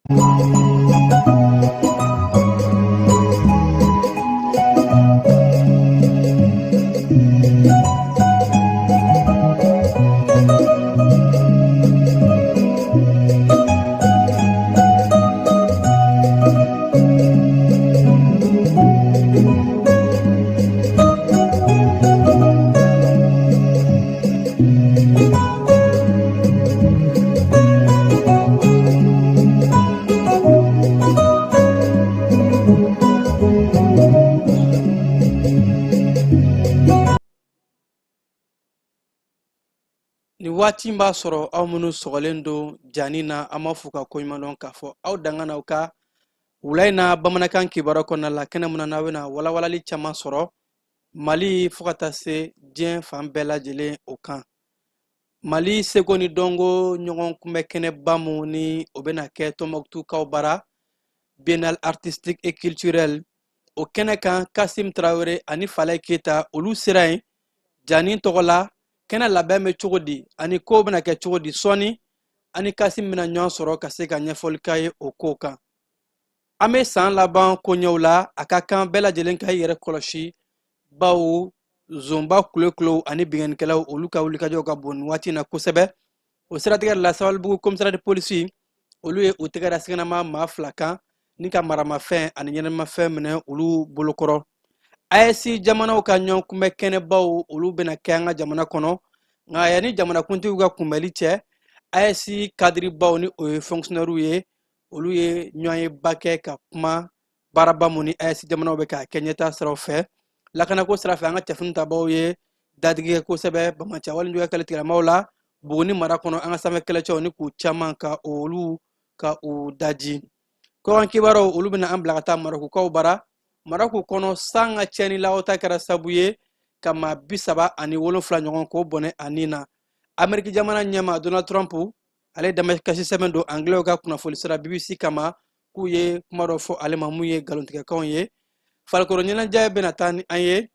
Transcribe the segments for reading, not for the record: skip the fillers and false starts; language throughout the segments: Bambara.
Ni waati b'a sɔrɔ aw minnu sɔgɔlen don jani na an b'a fɔ ka koɲuman dɔn k'a fɔ aw dangana u ka wula in na bamanankan kibaruya kɔnɔna la kɛnɛ mun na n'a bɛna walawalali caman sɔrɔ Mali fo ka taa se diɲɛ fan bɛɛ lajɛlen o kan. Mali seko ni dɔnko ɲɔgɔn kunbɛ kɛnɛba mun ni o bɛna kɛ Tɔnbukutukaw bara Biennale artistique et culturelle o kɛnɛ kan Kasim Traoré ani Falaye Keyita olu sera yen jani tɔgɔ la kɛnɛ labɛn bɛ cogo di ani ko bɛna kɛ cogo di sɔni ani Kasim bɛna ɲɔgɔn sɔrɔ ka se ka ɲɛfɔli k'a ye o ko kan. An bɛ san laban koɲɛw la a ka kan bɛɛ lajɛlen ka i yɛrɛ kɔlɔsi bawo zonba kulo ani bingannikɛlaw olu ka wulikajɔw ka bon waati na kosɛbɛ. O siratigɛ la Sabalibugu commissariat de police olu ye o tɛgɛ da sɛgɛnama maa 2 kan ni ka maramafɛn ani ɲɛnamafɛn minɛ olu bolokɔrɔ. AES jamanaw ka ɲɔgɔn kunbɛ kɛnɛbaw olu bɛna kɛ an ka jamana kɔnɔ nka yanni jamanakuntigiw ka kunbɛli cɛ AES kadiribaw ni o ye fonctionnaires ye olu ye ɲɔgɔn ye ba kɛ ka kuma baaraba mun ni AES jamanaw bɛ ka kɛ ɲɛtaa siraw fɛ. Lakanako sira fɛ an ka cɛfini tabaw ye dadigɛ kosɛbɛ Bamaciya walijuguya kɛlɛtigɛlamaw la Buguni mara kɔnɔ an ka sanfɛ kɛlɛcɛw ni k'u caman ka olu ka u daji. Kɔkan kibaruyaw olu bɛna an bila ka taa Marokukaw bara. Maroku kɔnɔ san ka cɛnni lawata kɛra sabu ye ka maa 37 ɲɔgɔn k'o bɔnɛ a nin na. Ameriki jamana ɲɛma Donald Trump ale damakasi sɛbɛn don anglais ka kunnafoni sira BBC kama k'u ye kuma dɔ fɔ ale ma mun ye galontigɛkanw ye. Farikolo ɲɛnajɛ bɛna taa ni an ye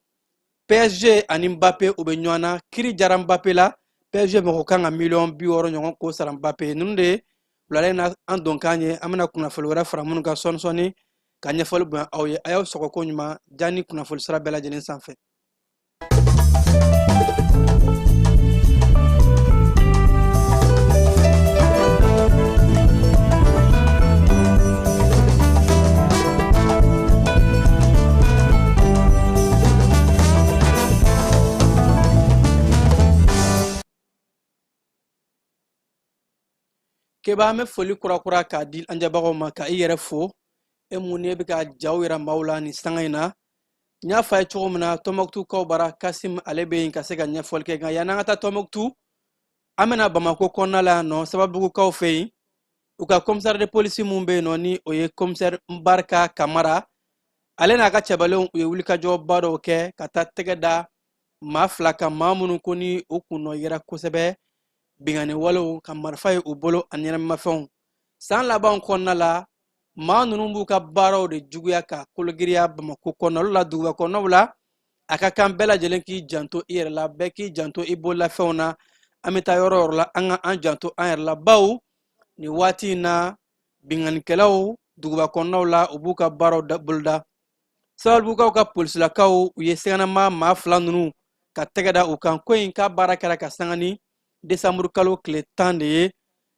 PSG ani Mbappé u bɛ ɲɔgɔn na kiri jara Mbappé la PSG mɔgɔ kan ka miliyɔn 60 ɲɔgɔn k'o sara Mbappé ninnu de wulalen na an donkan ye an bɛna kunnafoni wɛrɛ fara minnu ka sɔni ka ɲɛfɔli bonya aw ye a y'aw sɔgɔ ko ɲuman jani kunnafoni sira bɛɛ lajɛlen sanfɛ. Keba an bɛ foli kurakura k'a di an jabagaw ma ka i yɛrɛ fo e mun ne bɛ ka jaw yɛrɛ maaw la ni sanga in na n y'a fɔ a ye cogo min na Tɔnbukutukaw bara Kasim ale bɛ yen ka se ka ɲɛfɔli kɛ nka yan'an ka taa Tɔnbukutu an bɛna Bamako kɔnɔna la yan nɔ Sabalibugukaw fɛ yen u ka commissaire de police mun bɛ yen nɔ ni o ye commissaire Mbarika Kamara ale n'a ka cɛbalenw u ye wulikajɔba dɔw kɛ ka taa tɛgɛ da maa 2 kan maa minnu ko ni o kunnɔ yɛrɛ kosɛbɛ bingani walew ka marifa ye u bolo ani ɲɛnamafɛnw. San laban kɔnɔna la maa ninnu b'u ka baaraw de juguya ka kologiriya Bamako kɔnɔnaw la duguba kɔnɔnaw la a ka kan bɛɛ lajɛlen k'i janto i yɛrɛ la bɛɛ k'i janto i bololafɛnw na an bɛ taa yɔrɔ o yɔrɔ la an ka an janto an yɛrɛ la bawo ni waati in na binganikɛlaw duguba kɔnɔnaw la u b'u ka baaraw boloda. Sabalibugukaw ka polisilakaw u ye sɛgɛnama maa 2 ninnu ka tɛgɛ da u kan ko in ka baara kɛra ka sanga ni Desanburu kalo tile 10 de ye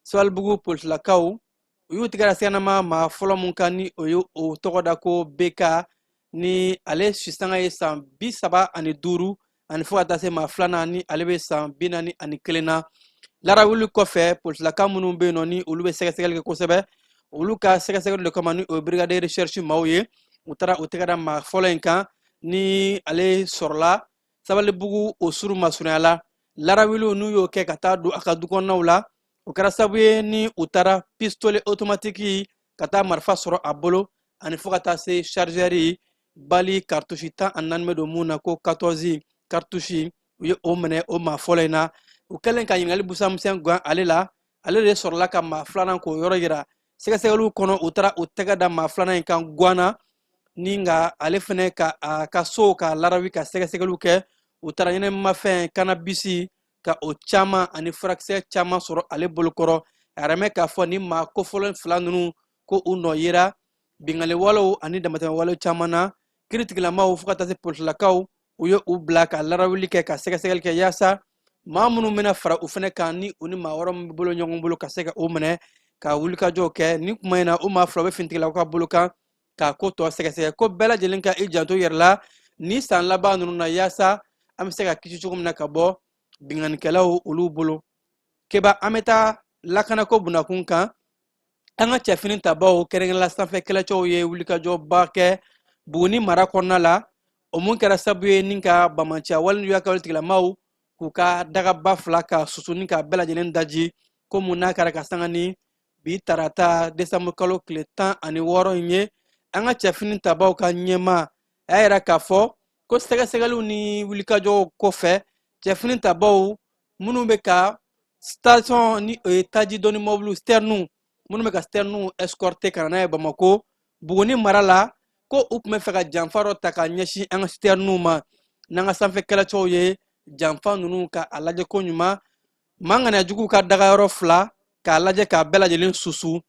Sabalibugu polisilakaw u y'u tigɛ da sɛgɛnama maa fɔlɔ mun kan ni o ye o tɔgɔ da ko BK ni ale sisanga ye san 35 ani fo ka taa se maa 2nan ni ale bɛ san 41 na. Larawuli kɔfɛ polisilaka minnu bɛ yen nɔ ni olu bɛ sɛgɛsɛgɛli kɛ kosɛbɛ olu ka sɛgɛsɛgɛli de kama ni o ye brigade de recherche maaw ye u taara o tɛgɛ da maa fɔlɔ in kan ni ale sɔrɔla Sabalibugu o suru masurunya la. Larawiliw n'u y'o kɛ ka taa don a ka dukɔnɔnaw la o kɛra sabu ye ni u taara pistolet automatique ka taa marifa sɔrɔ a bolo ani fo ka taa se chargeur bali cartouche 14 bɛ don mun na ko 14 cartouche u ye o minɛ o maa fɔlɔ in na u kɛlen ka ɲininkali busamisɛn gan ale la ale de sɔrɔla ka maa 2nan k'o yɔrɔ yira sɛgɛsɛgɛliw kɔnɔ u taara o tɛgɛ da maa 2nan in kan guana ni nka ale fɛnɛ ka a ka so ka larawi ka sɛgɛsɛgɛliw kɛ u taara ɲɛnɛmafɛn cannabis ka o caman ani furakisɛ caman sɔrɔ ale bolokɔrɔ a yɛrɛ mɛ k'a fɔ ni maa kofɔlen 2 ninnu ko u nɔ yera bingale walew ani damatɛmɛ walew caman na kiritigilamaw fo ka taa se politilakaw u ye u bila ka larawuli kɛ ka sɛgɛsɛgɛli kɛ yaasa maa minnu bɛna fara u fɛnɛ kan ni u ni maa wɛrɛ min bolo ɲɔgɔn bolo ka se ka o minɛ ka wulikajɔw kɛ ni kuma in na o maa fila bɛ finitigilaw ka bolo kan k'a ko tɔ sɛgɛsɛgɛ ko bɛɛ lajɛlen ka i janto yɛrɛ la ni san laban ninnu na yaasa an bɛ se ka kisi cogo min na ka bɔ binganikɛlaw olu bolo keba an bɛ taa lakanako bunakun kan an ka cɛfini tabaw kɛrɛnkɛrɛnla sanfɛ kɛlɛcɛw ye wulikajɔba kɛ buguni mara kɔnɔna la o mun kɛra sababu ye ni ka bamanciya waliɲuya kɛwaletigilamaw k'u ka dagaba fila ka susu ni ka bɛɛ lajɛlen daji ko mun n'a kɛra ka sanga ni bi tarata desanburu kalo tile 16 in ye an ka cɛfini tabaw ka ɲɛma a y'a yira k'a fɔ ko sɛgɛsɛgɛliw ni wulikajɔw kɔfɛ cɛfini tabaw minnu bɛ ka station ni o ye taji dɔnni mɔbiliw sternu minnu bɛ ka sternu escorte ka na n'a ye bamako buguni mara la ko u tun bɛ fɛ ka janfa dɔ ta ka ɲɛsin an ka sternu ma n'an ka sanfɛ kɛlɛcɛw ye janfa ninnu ka a lajɛ ko ɲuman manganiyajuguw ka dagayɔrɔ fila k'a lajɛ k'a bɛɛ lajɛlen susu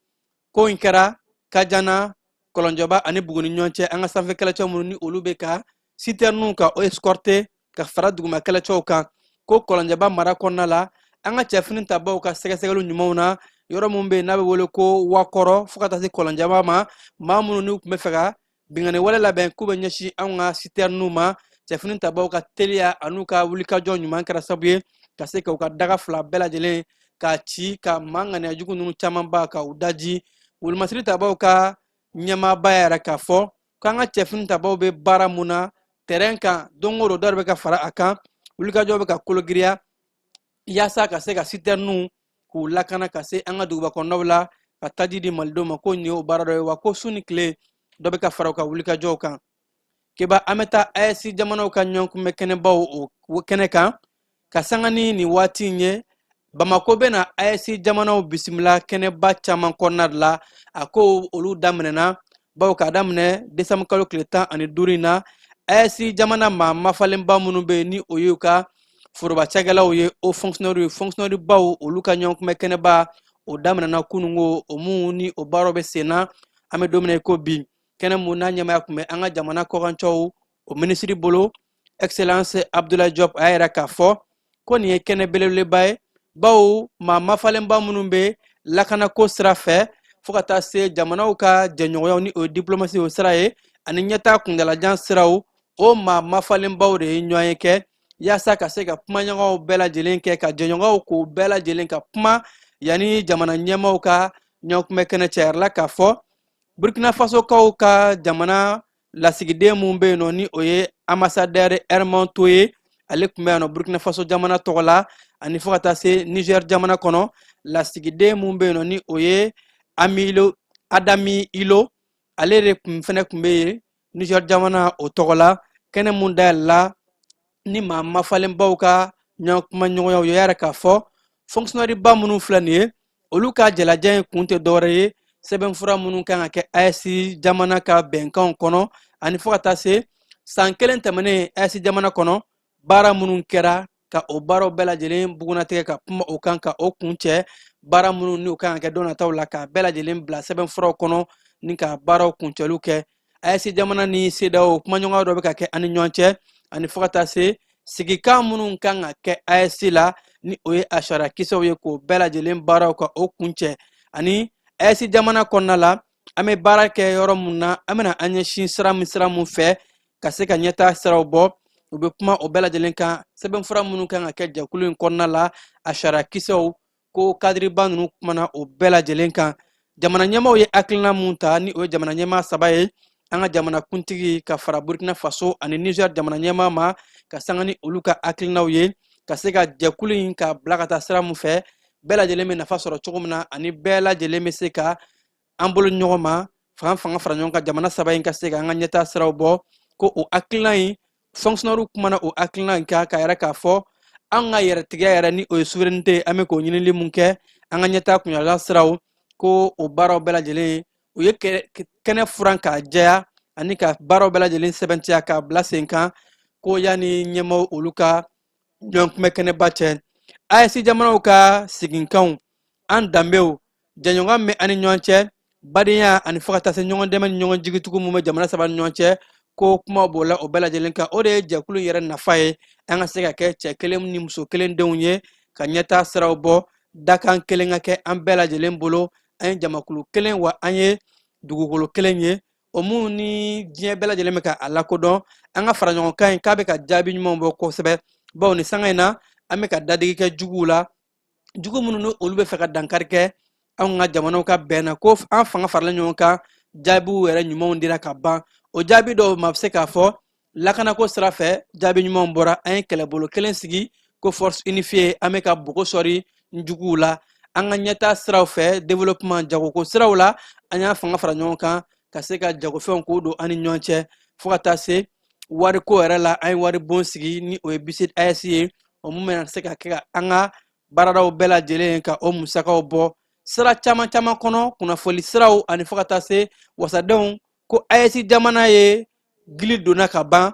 ko in kɛra kajana kɔlɔnjɔba ani buguni ɲɔgɔn cɛ an ka sanfɛ kɛlɛcɛw minnu ni olu bɛ ka siternu ka o escorte ka fara duguma kɛlɛcɛw kan ko kɔlɔnjɔba mara kɔnɔna la an ka cɛfini tabaw ka sɛgɛsɛgɛliw ɲumanw na yɔrɔ min bɛ yen n'a bɛ wele ko wakɔrɔ fo ka taa se kɔlɔnjɔba ma maa minnu n'u tun bɛ fɛ ka bingani wale labɛn k'u bɛ ɲɛsin anw ka siternu ma cɛfini tabaw ka teliya an'u ka wulikajɔ ɲuman kɛra sababu ye ka se k'u ka daga fila bɛɛ lajɛlen ka ci ka manganiyajugu ninnu camanba ka u daji wolomasiri tabaw ka ɲɛmaaba yɛrɛ k'a fɔ k'an ka cɛfini tabaw bɛ baara mun na terɛn kan don o don dɔ bɛ ka fara a kan wulikajɔ bɛ ka kologiriya yaasa ka se ka siternu k'u lakana ka se an ka duguba kɔnɔnaw la ka taji di malidenw ma ko nin ye o baara dɔ ye wa ko su ni tile dɔ bɛ ka fara u ka wulikajɔw kan keba an bɛ taa AES jamanaw ka ɲɔgɔn kunbɛ kɛnɛbaw o kɛnɛ kan ka sanga ni nin waati in ye bamako bɛ na AES jamanaw bisimila kɛnɛba caman kɔnɔna de la a ko olu daminɛna bawo k'a daminɛ desanburu kalo tile 15 in na AES jamana maa mafalenba minnu bɛ yen ni o y'u ka foroba cakɛlaw ye o fonctionnaire baw olu ka ɲɔgɔn kunbɛ kɛnɛba o daminɛna kunungo o mun ni o baaraw bɛ sen na an bɛ don min na i ko bi kɛnɛ mun n'a ɲɛmaya tun bɛ an ka jamana kɔkancɛw o minisiri bolo excellence Abdoulaye Diop a y'a yira k'a fɔ ko nin ye kɛnɛ belebeleba ye bawo maa mafalenba minnu bɛ lakanako sira fɛ fo ka taa se jamanaw ka jɛɲɔgɔnyaw ni o ye diplomasi o sira ye ani ɲɛtaa kuntalajan siraw o maa mafalenbaw de ye ɲɔgɔn ye kɛ yaasa ka se ka kumaɲɔgɔnw bɛɛ lajɛlen kɛ ka jɛɲɔgɔnw k'o bɛɛ lajɛlen ka kuma yanni jamana ɲɛmaw ka ɲɔgɔn kunbɛ kɛnɛ cayarila k'a fɔ Burkina Faso kaw ka jamana lasigiden mun bɛ yen nɔ ni o ye ambassadeur Herman Toye ale tun bɛ yan nɔ Burkina Faso jamana tɔgɔ la ani fo ka taa se Niger jamana kɔnɔ lasigiden mun bɛ yen nɔ ni o ye Adami Ilo ale de fɛnɛ tun bɛ yen Niger jamana o tɔgɔ la kɛnɛ mun dayɛlɛla ni maa mafalenbaw ka ɲɔgɔn kuma ɲɔgɔnyaw ye yɛrɛ k'a fɔ fonctionnaire ba minnu filɛ nin ye olu ka jalajɛ in kun tɛ dɔwɛrɛ ye sɛbɛnfura minnu kan ka kɛ AES jamana ka bɛnkanw kɔnɔ ani fo ka taa se san kelen tɛmɛnen AES jamana kɔnɔ baara minnu kɛra ka o baaraw bɛɛ lajɛlen bugunatigɛ ka kuma o kan ka o kun cɛ baara minnu ni o kan ka kɛ don nataw la ka bɛɛ lajɛlen bila sɛbɛnfuraw kɔnɔ ni ka baaraw kuncɛliw kɛ AES jamana ni CEDEAO kumaɲɔgɔnya dɔ bɛ ka kɛ ani ɲɔgɔn cɛ ani fo ka taa se sigikan minnu kan ka kɛ AES la ni o ye a sariya kisɛw ye k'o bɛɛ lajɛlen baaraw ka o kun cɛ ani AES jamana kɔnɔna la an bɛ baara kɛ yɔrɔ mun na an bɛna an ɲɛsin sira mun fɛ ka se ka ɲɛtaa siraw bɔ u bɛ kuma o bɛɛ lajɛlen kan sɛbɛnfura minnu kan ka kɛ jɛkulu in kɔnɔna la a sariya kisɛw ko kadiriba ninnu kumana o bɛɛ lajɛlen kan jamana ɲɛmaaw ye hakilina mun ta ni o ye jamana ɲɛmaa 3 ye an ka jamana kuntigi ka fara Burkina Faso ani Niger jamana ɲɛmaa ma ka sanga ni olu ka hakilinaw ye ka se ka jɛkulu in ka bila ka taa sira mun fɛ bɛɛ lajɛlen bɛ nafa sɔrɔ cogo min na ani bɛɛ lajɛlen bɛ se ka an bolo ɲɔgɔn ma fanga fara ɲɔgɔn kan jamana 3 in ka se ka an ka ɲɛtaa siraw bɔ ko o hakilina in fonctionnaire kumana o hakilina in kan ka yɛrɛ k'a fɔ an ka yɛrɛtigiya yɛrɛ ni o ye souveraineté an bɛ k'o ɲinili mun kɛ an ka ɲɛtaa kunyala siraw ko o baaraw bɛɛ lajɛlen u ye kɛnɛ furan k'a jɛya ani ka baaraw bɛɛ lajɛlen sɛbɛntiya k'a bila sen kan ko yanni ɲɛmaaw olu ka ɲɔgɔn kunbɛ kɛnɛba cɛ AES jamanaw ka siginkanw an danbew jɛɲɔgɔn bɛ ani ɲɔgɔn cɛ badenya ani fo ka taa se ɲɔgɔn dɛmɛ ni ɲɔgɔn jigitugu mun bɛ jamana saba ni ɲɔgɔn cɛ ko kuma b'o la o bɛɛ lajɛlen kan. O de ye jɛkulu yɛrɛ nafa ye an ka se ka kɛ cɛ kelen ni muso kelen denw ye ka ɲɛtaa siraw bɔ dakan kelen ka kɛ an bɛɛ lajɛlen bolo. An ye jamakulu kelen wa an ye dugukolo kelen ye o mun ni diɲɛ bɛɛ lajɛlen bɛ ka a lakodɔn. An ka fara ɲɔgɔn kan k'a bɛ ka jaabi ɲumanw bɔ kosɛbɛ bawo ni sanga in na an bɛ ka dadigi kɛ juguw la jugu minnu ni olu bɛ fɛ ka dankari kɛ an ka jamanaw ka bɛn na ko an fanga farala ɲɔgɔn kan jaabiw yɛrɛ ɲumanw dira ka ban. O jaabi dɔw ma bɛ se k'a fɔ lakanako sira fɛ jaabi ɲumanw bɔra. An ye kɛlɛbolo kelen sigi ko force unifiée an bɛ ka bogo sɔri juguw la. An ka ɲɛtaa siraw fɛ développement jagoko siraw la an y'a fanga fara ɲɔgɔn kan ka se ka jagofɛnw k'o don an ni ɲɔgɔn cɛ fo ka taa se wariko yɛrɛ la. An ye wari bon sigi ni o ye BICID AES ye o mun bɛna se ka kɛ ka an ka baaradaw bɛɛ lajɛlen ka o musakaw bɔ sira caman caman kɔnɔ kunnafoni siraw ani fo ka taa se wasadenw ko AES jamana ye gili donna ka ban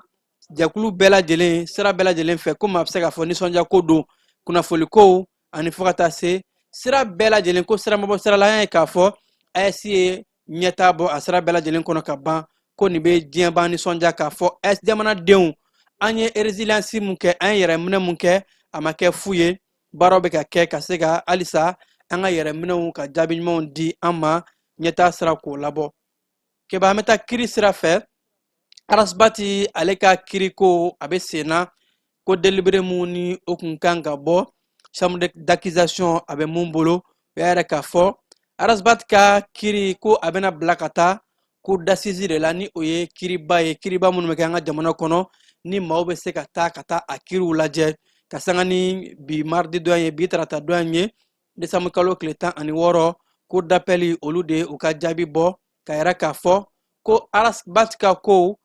jɛkulu bɛɛ lajɛlen sira bɛɛ lajɛlen fɛ komi a bɛ se ka fɔ nisɔndiya ko don kunnafoni kow ani fo ka taa se sira bɛɛ lajɛlen ko sira ma bɔ sira la. An ye k'a fɔ AES ye ɲɛtaa bɔ a sira bɛɛ lajɛlen kɔnɔ ka ban ko nin bɛ diɲɛ ban nisɔndiya k'a fɔ AES jamanadenw an ye résilience mun kɛ an ye yɛrɛminɛ mun kɛ a ma kɛ fu ye. Baaraw bɛ ka kɛ ka se ka halisa an ka yɛrɛminɛw ka jaabi ɲumanw di an ma ɲɛtaa sira k'o labɔ. Keba an bɛ taa kiri sira fɛ Arasbati ale ka kiri ko a bɛ sen na ko délibéré mun ni o kun kan ka bɔ chambre d'accusation a bɛ mun bolo o y'a yɛrɛ k'a fɔ Arasbati ka kiri ko a bɛna bila ka taa cour d'assises de la ni o ye kiriba ye kiriba minnu bɛ kɛ an ka jamana kɔnɔ ni maaw bɛ se ka taa a kiriw lajɛ ka sanga ni bi mardi dɔ ye bi tarata dɔ ye décembre kalo tile 16 cour d'appel olu de u ka jaabi bɔ ka yɛrɛ k'a fɔ ko Arasbati ka ko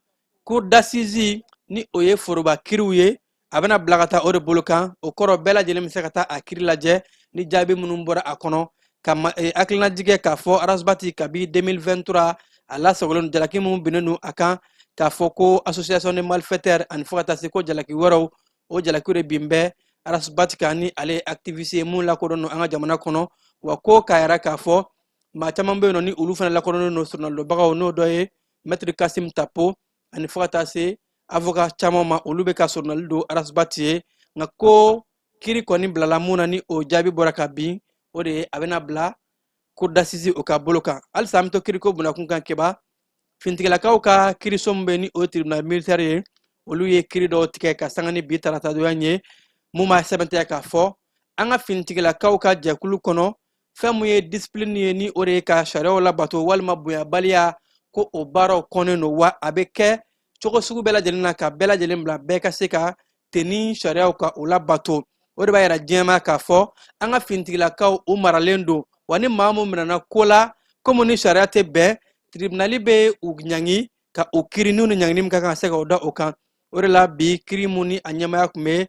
cour d'assises ni o ye foroba kiriw ye a bɛna bila ka taa o de bolo kan o kɔrɔ bɛɛ lajɛlen bɛ se ka taa a kiri lajɛ ni jaabi minnu bɔra a kɔnɔ ka hakilinajigɛ k'a fɔ Arasbati kabi 2023 a lasagolen jalaki minnu binnen don a kan k'a fɔ ko association de malfaiteurs ani fo ka taa se ko jalaki wɛrɛw o jalakiw de bin bɛ Arasbati kan ni ale activiste ye mun lakodɔn don an ka jamana kɔnɔ wa ko k'a yɛrɛ k'a fɔ maa caman bɛ yen nɔ ni olu fana lakodɔnnen don sɔrɔnalobagaw n'o dɔ ye maître Kasim Tapo ani fo ka taa se avocat caman ma olu bɛ ka sɔrɔnali don Arasbati ye nka ko kiri kɔni bilala mun na ni o jaabi bɔra ka bin o de ye a bɛna bila cour d'assises o ka bolo kan. Halisa an bɛ to kiriko bunakun kan Keba fintigilakaw ka kiriso min bɛ ni o tribunal militaire ye olu ye kiri dɔw tigɛ ka sanga ni bi tarata dɔ ye mun b'a sɛbɛntiya k'a fɔ an ka fintigilakaw ka jɛkulu kɔnɔ fɛn mun ye discipline ye ni o de ye ka sariyaw labato walima bonyabaliya ko o baaraw kɔnnen don wa a bɛ kɛ cogo sugu bɛɛ lajɛlen na ka bɛɛ lajɛlen bila bɛɛ ka se ka tenni sariyaw ka o labato. O de b'a yira diɲɛma k'a fɔ an ka fintigilakaw u maralen don wa ni maa mun minɛna ko la komi ni sariya tɛ bɛn tribunali bɛ u ɲangi ka o kiri n'u ni ɲangini min ka kan ka se ka o da o kan. O de la bi kiri mun ni a ɲɛmaya tun bɛ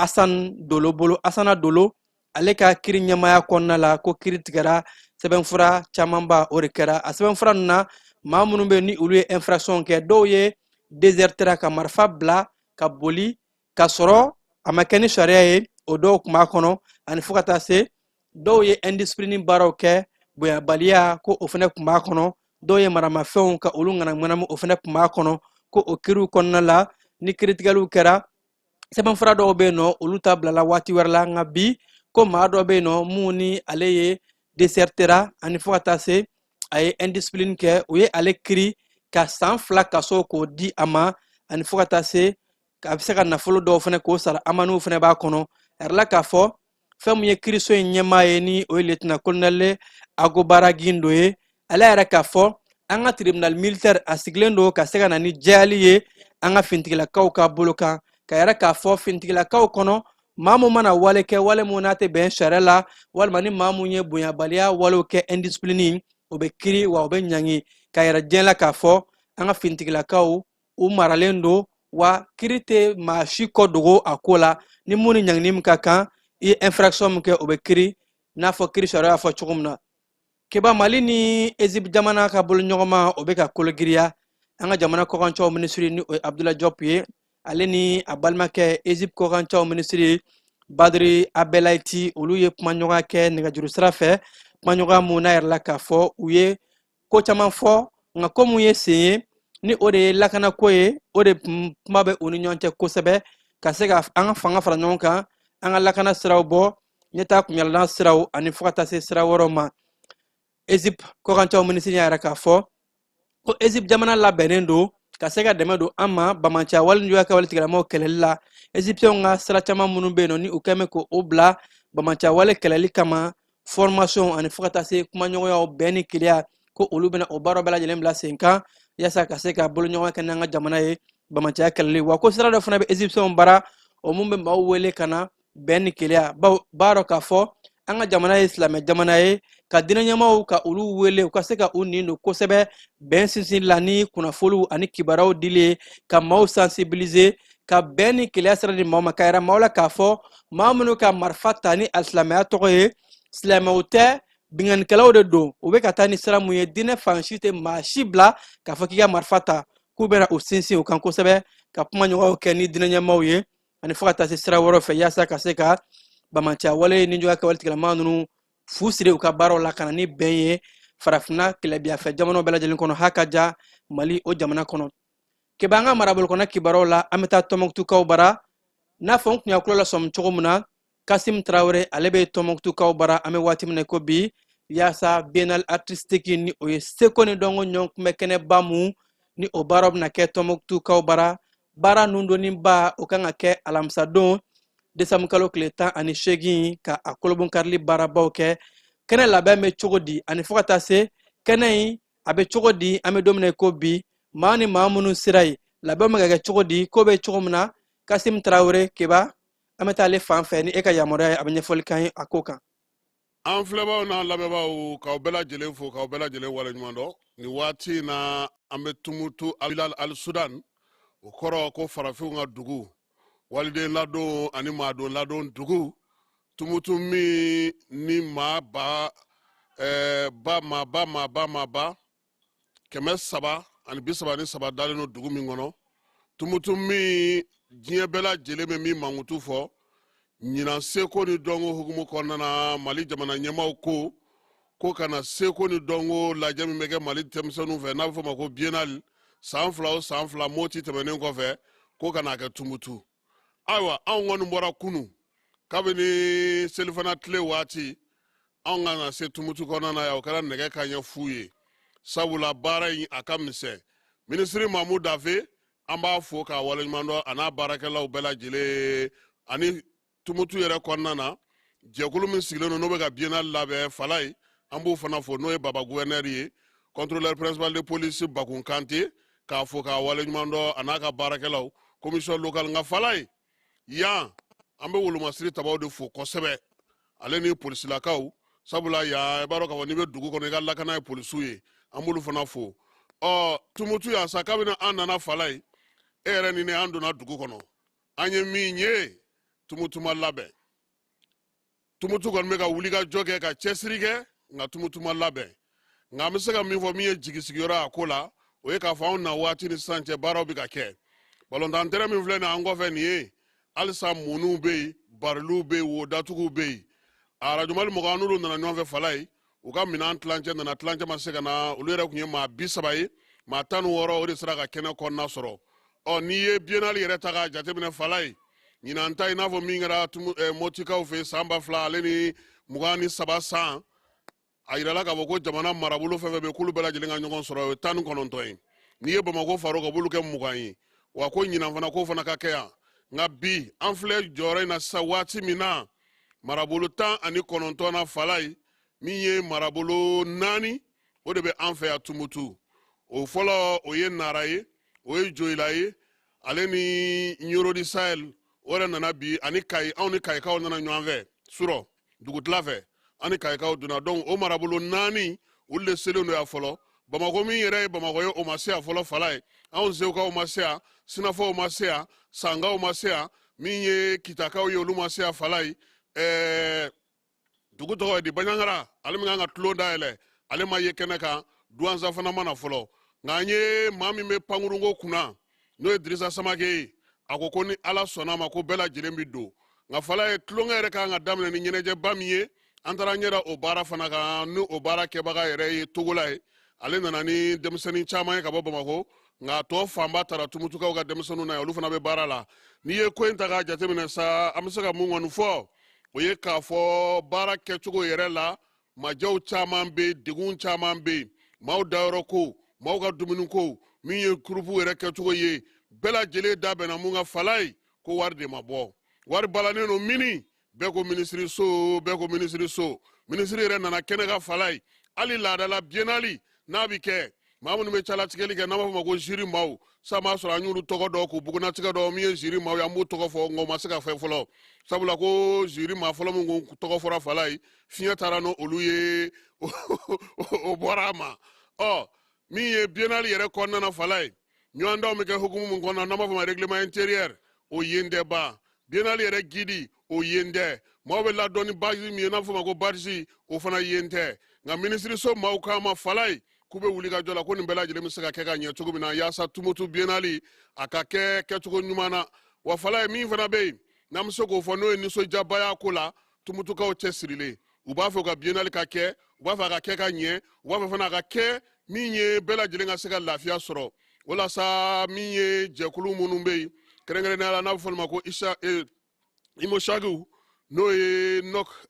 Asana Dolo ale ka kiri ɲɛmaya kɔnɔna la ko kiri tigɛra sɛbɛnfura camanba o de kɛra a sɛbɛnfura ninnu na maa minnu bɛ ni olu ye infraction kɛ dɔw ye désertera ka marifa bila ka boli ka sɔrɔ a ma kɛ ni sariya ye o dɔw tun b'a kɔnɔ ani fo ka taa se dɔw ye indiscipline baaraw kɛ bonyabaliya ko o fana tun b'a kɔnɔ dɔw ye maramafɛnw ka olu ŋanaŋanamu o fana tun b'a kɔnɔ ko o kiriw kɔnɔna la ni kiritigɛliw kɛra sɛbɛnfura dɔw bɛ yen nɔ olu ta bilala waati wɛrɛ la nka bi ko maa dɔ bɛ yen nɔ mun ni ale ye désertera ani fo ka taa se a ye indiscipline kɛ o ye ale kiri ka san 2 kaso k'o di a ma ani fo ka taa se a bɛ se ka nafolo dɔw fana k'o sara amaniw fana b'a kɔnɔ a yɛrɛ la k'a fɔ fɛn mun ye kiriso in ɲɛmaa ye ni o ye lieutenant colonel Agobara Gindo ye ale yɛrɛ k'a fɔ an ka tribunal militaire a sigilen don ka se ka na ni jɛyali ye an ka fintigilakaw ka bolo kan ka yɛrɛ k'a fɔ fintigilakaw kɔnɔ maa mun mana wale kɛ wale mun n'a tɛ bɛn sariya la walima ni maa mun ye bonyabaliya walew kɛ indiscipline o bɛ kiri wa o bɛ ɲangi ka yɛrɛ diɲɛ la k'a fɔ an ka fintigilakaw u maralen don wa kiri tɛ maa si kɔ dogo a ko la ni mun ni ɲangini min ka kan i ye infraction min kɛ o bɛ kiri n'a fɔ kiri sariya y'a fɔ cogo min na. Keba Mali ni Egypte jamana ka bolo ɲɔgɔnma o bɛ ka kologiriya an ka jamana kɔkancɛw minisiri ni o ye Abdoulaye Diop ye ale ni a balimakɛ Egypte kɔkancɛw minisiri Badri Abdelaiti olu ye kumaɲɔgɔnya kɛ nɛgɛjuru sira fɛ kumaɲɔgɔnya mun n'a yɛrɛ la k'a fɔ u ye ko caman fɔ nka ko mun ye sen ye ni o de ye lakana ko ye o de kuma bɛ u ni ɲɔgɔn cɛ kosɛbɛ ka se ka an ka fanga fara ɲɔgɔn kan an ka lakana siraw bɔ ɲɛtaa kunyalan siraw ani fo ka taa se sira wɛrɛw ma Egypte kɔkancɛw minisiri y'a yɛrɛ k'a fɔ ko Egypte jamana labɛnnen don ka se ka dɛmɛ don an ma bamaciya walijuya kɛ walitigɛlamaw kɛlɛli la Egyptiens ka sira caman minnu bɛ yen nɔ ni u kɛn bɛ k'o bila bamaciya wale kɛlɛli kama formation ani fo ka taa se kumaɲɔgɔnyaw bɛn ni keleya ko olu bɛna o baaraw bɛɛ lajɛlen bila sen kan yaasa ka se ka boloɲɔgɔn kɛ n'an ka jamana ye bamaciya kɛlɛli wa ko sira dɔ fana bɛ Egyptiens bara o mun bɛ maaw wele ka na bɛn ni keleya bawo b'a dɔn k'a fɔ an ka jamana ye silamɛ jamana ye ka diinɛ ɲɛmaaw ka olu wele u ka se ka u nin don kosɛbɛ bɛn sinsin la ni kunnafoliw ani kibaruyaw dili ka maaw sensibiliser ka bɛn ni keleya sira di maaw ma ka yira maaw la k'a fɔ maa minnu ka marifa ta ni alisilamɛya tɔgɔ ye silamɛw tɛ binganikɛlaw de don u bɛ ka taa ni sira mun ye diinɛ fan si tɛ maa si bila k'a fɔ k'i ka marifa ta k'u bɛna u sinsin u kan kosɛbɛ ka kumaɲɔgɔnw kɛ ni diinɛ ɲɛmaaw ye ani fo ka taa se sira wɛrɛw fɛ yaasa ka se ka bamaciya wale ni juguya kɛ walitigɛlama ninnu fu siri u ka baaraw la ka na ni bɛn ye farafina kɛlɛbiyafɛ jamanaw bɛɛ lajɛlen kɔnɔ ha ka ja mali o jamana kɔnɔ kɛbɛ an ka marabolo kɔnɔ kibaruyaw la an bɛ taa tɔnbukutukaw bara n'a fɔ n kun y'a tulo lasɔmi cogo min na kasim tarawele ale bɛ tɔnbukutukaw bara an bɛ waati min na ko bi yaasa biennale artistique ni o ye seko ni dɔnko ɲɔgɔn kunbɛ kɛnɛba mun ni o baaraw bɛna kɛ tɔnbukutukaw bara baara nun dɔnniba o kan ka kɛ alamisadon desanbu kalo tile 18 ka a kolobon karili baarabaw kɛ kɛnɛ labɛn bɛ cogo di ani fo ka taa se kɛnɛ in a bɛ cogo di an bɛ don min na ko bi maa ni maa minnu sera yen labɛn bɛ ka kɛ cogo di ko bɛ cogo min na kasim tarawele keba an bɛ taa ale fan fɛ ni e ka yamaruya ye a bɛ ɲɛfɔli kan ye a ko kan an filɛbaw n'an lamɛnbaaw k'aw bɛɛ lajɛlen fo k'aw bɛɛ lajɛlen waleɲuman dɔn nin waati in na an bɛ tumutu al sudan o kɔrɔ ko farafinw ka dugu waliden ladon ani maadon ladon dugu tumutu min ni maa ba kɛmɛ 3 ani 33 dalen no dugu min kɔnɔ tumutu min diɲɛ bɛɛ lajɛlen bɛ min mankutu fɔ ɲinan seko ni dɔnko hukumu kɔnɔna na mali jamana ɲɛmaw ko kana seko ni dɔnko lajɛ min bɛ kɛ mali denmisɛnninw fɛ n'a bɛ fɔ ma ko biennale san 2 o san 2 moti tɛmɛnen kɔfɛ ko kana kɛ tumutu ayiwa anw kɔni bɔra kunu kabini selifana tile waati anw kan ka se tumutu kɔnɔna na yan o kɛra nɛgɛ kaɲɛ fu ye sabula baara in a ka misɛn minisiri mamu dafe an b'a fo k'a waleɲuman dɔn a n'a baarakɛlaw bɛɛ lajɛlen ani tumutu yɛrɛ kɔnɔna na jɛkulu min sigilen n'o bɛ ka biennale labɛn falaye an b'o fana fo n'o ye baba gouverneur ye contrôleur principal de police bakun kante k'a fo k'a waleɲuman dɔn a n'a ka baarakɛlaw commission locale nka falaye yan an bɛ wolomasiri tabaw de fo kosɛbɛ ale ni polisilakaw sabula yan i b'a dɔn k'a fɔ n'i bɛ dugu kɔnɔ i ka lakana ye polisiw ye an b'olu fana fo tumutu yan sa kabini an nana falaye e yɛrɛ ni ne an donna dugu kɔnɔ an ye min ye tumutu ma labɛn tumutu kɔni bɛ ka wuli ka jɔ kɛ ka cɛsiri kɛ nka tumutu ma labɛn nka an bɛ se ka min fɔ min ye jigisigiyɔrɔ a ko la o ye k'a fɔ anw na waati ni sisan cɛ baaraw bɛ ka kɛ balontan tɛrɛ min filɛ nin an kɔfɛ nin ye halisa muniw bɛ yen bariliw bɛ yen wo datuguw bɛ yen arajo mali mɔgɔ n'olu nana ɲɔgɔn fɛ falaye u ka minɛn tilancɛ nana tilancɛ ma se ka na olu yɛrɛ tun ye maa 30 ye maa 16 o de sera ka kɛnɛ kɔnɔna sɔrɔ n'i ye biennale yɛrɛ ta k'a jateminɛ falaye ɲinan ta i n'a fɔ min kɛra motikaw fɛ san 2000 ale ni 23 san a yirala k'a fɔ ko jamana marabolo fɛn fɛn bɛ k'olu bɛɛ lajɛlen ka ɲɔgɔn sɔrɔ o ye 19 ye n'i ye bamako faro ka b'olu kɛ 20 ye wa ko ɲinan fana k'o fana ka kɛ yan nka bi an filɛ jɔyɔrɔ in na sisan waati min na marabolo 19 na falaye min ye marabolo 4 o de bɛ an fɛ yan tumutu o fɔlɔ o ye nara ye o ye joyila ye ale ni ɲorodi sahel o yɛrɛ nana bi ani kayi anw ni kayikaw nana ɲɔgɔn fɛ surɔ dugutila fɛ ani kayikaw donna donc o marabolo 4 olu de selen don yan fɔlɔ bamako min yɛrɛ ye bamako ye o ma se yan fɔlɔ falaye anw sewukaw ma se yan sinafɔw ma se yan sangaw ma se yan min ye kitakaw ye olu ma se yan falaye dugu tɔgɔ ye di baɲangara ale min kan ka tulon dayɛlɛ ale ma ye kɛnɛ kan duwanza fana ma na fɔlɔ nka an ye maa min bɛ pankurunko kunna n'o ye dirisa samake ye a ko ni ala sɔnna a ma ko bɛɛ lajɛlen bɛ don nka falaye tulonkɛ yɛrɛ kan ka daminɛ ni ɲɛnajɛba min ye an taara ɲɛda o baara fana kan ni o baara kɛbaga yɛrɛ ye togola ye ale nana ni denmisɛnnin caman ye ka bɔ Bamakɔ nka tɔ fanba taara tumutukaw ka denmisɛnninw na ye olu fana bɛ baara la n'i ye ko in ta k'a jateminɛ sa an bɛ se ka mun kɔni fɔ o ye k'a fɔ baara kɛcogo yɛrɛ la majɛw caman bɛ yen degun caman bɛ yen maaw dayɔrɔ ko maaw ka dumuni ko min ye kurupu yɛrɛ kɛcogo ye bɛɛ lajɛlen da bɛnna mun ka fala ye ko wari de ma bɔ wari balannen don mini bɛɛ ko minisiriso bɛɛ ko minisiriso minisiri yɛrɛ nana kɛnɛ ka fala ye hali laadala biennale n'a bɛ kɛ maa minnu bɛ calatigɛli kɛ n'an b'a fɔ ma ko jiri maaw sa m'a sɔrɔ an y'olu tɔgɔ dɔn k'u bugunatigɛ dɔn min ye jiri maaw ye an b'u tɔgɔ fɔ nka o ma se ka fɛn fɔlɔ sabula ko jiri maa fɔlɔ min ko tɔgɔ fɔra fala ye fiɲɛ taara n'olu ye o bɔra a ma min ye biennale yɛrɛ kɔnɔna fala ye ɲɔgɔndanw bɛ kɛ hukumu min kɔnɔna n'an b'a fɔ ma règlement intérieur o yen tɛ ban biennale yɛrɛ guide o yen tɛ maaw bɛ ladɔn ni base min ye n'a fɔ ma ko base o fana yen tɛ nka minisiriso maaw k'a ma fala ye k'u bɛ wuli ka jɔ la ko nin bɛɛ lajɛlen bɛ se ka kɛ ka ɲɛ cogo min na yaasa tumutu biennale a ka kɛ kɛcogo ɲuman na wa fala ye min fana bɛ yen n'an bɛ se k'o fɔ n'o ye nisɔndiyabaya ko la tumutukaw cɛsirilen u b'a fɛ ka biennale ka kɛ u b'a fɛ a ka kɛ ka ɲɛ u b'a fɛ fana a ka kɛ min ye bɛɛ lajɛlen ka se ka lafiya sɔrɔ walasa min ye jɛkulu minnu bɛ yen kɛrɛnkɛrɛnnenya la n'a bɛ fɔ olu ma ko Imo Shagu n'o ye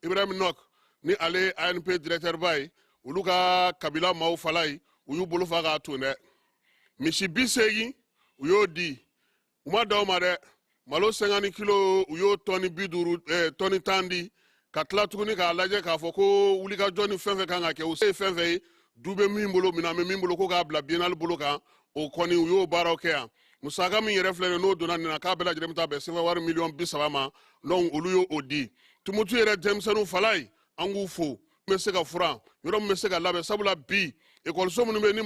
Ibrahim Nok ni ale ANP directeur ba ye olu ka kabila maaw fala ye u y'u bolo fa k'a ton dɛ misi 80 u y'o di u ma d'aw ma dɛ malo 50 kilo u y'o tɔni 50 tɔni 10 di ka tila tuguni k'a lajɛ k'a fɔ ko wulikajɔ ni fɛn fɛn kan ka kɛ u se ye fɛn fɛn ye du bɛ min bolo minɛn bɛ min bolo ko k'a bila biennale bolo kan o kɔni u y'o baaraw kɛ yan musaka min yɛrɛ filɛ n'o donna nin na k'a bɛɛ lajɛlen bɛ taa bɛn sefa wari miliyɔn 30 ma donc olu y'o di tumutu yɛrɛ denmisɛnninw fala ye an k'u fo bɛ se ka furan yɔrɔ min bɛ se ka labɛn sabula bi ekɔliso minnu bɛ yen ni